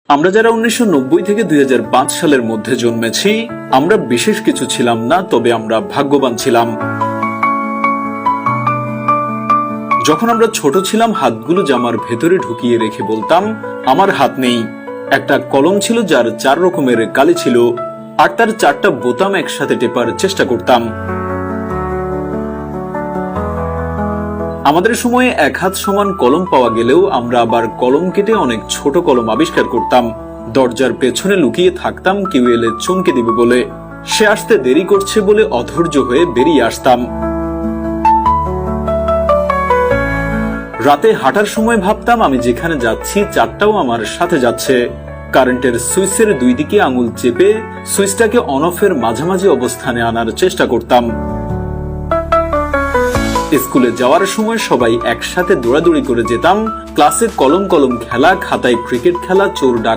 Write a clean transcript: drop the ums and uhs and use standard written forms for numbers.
আমরা যারা 1990 থেকে 2005 সালের মধ্যে জন্মেছি, আমরা বিশেষ কিছু ছিলাম না, তবে আমরা ভাগ্যবান ছিলাম। যখন আমরা ছোট ছিলাম, হাতগুলো জামার ভেতরে ঢুকিয়ে রেখে বলতাম, আমার হাত নেই। একটা কলম ছিল যার 4 রকমের কালি ছিল, আর তার 4টা বোতাম একসাথে টেপার চেষ্টা করতাম। আমাদের সময়ে 1 হাত সমান কলম পাওয়া গেলেও আমরা আবার কলম কেটে অনেক ছোট কলম আবিষ্কার করতাম। দরজার পেছনে লুকিয়ে থাকতাম কেউ এলে চমকে দিবে বলে। সে আসতে দেরি করছে বলে অধৈর্য হয়ে বেরিয়ে আসতাম। রাতে হাঁটার সময় ভাবতাম আমি যেখানে যাচ্ছি চারটাও আমার সাথে যাচ্ছে। কারেন্টের সুইচের 2 দিকে আঙুল চেপে সুইচটাকে অন অফের মাঝামাঝি অবস্থানে আনার চেষ্টা করতাম। স্কুলে যাওয়ার সময় সবাই একসাথে দৌড়াদৌড়ি করে যেতাম। ক্লাসে কলম খেলা, খাতায় ক্রিকেট খেলা, চোর ডাকাত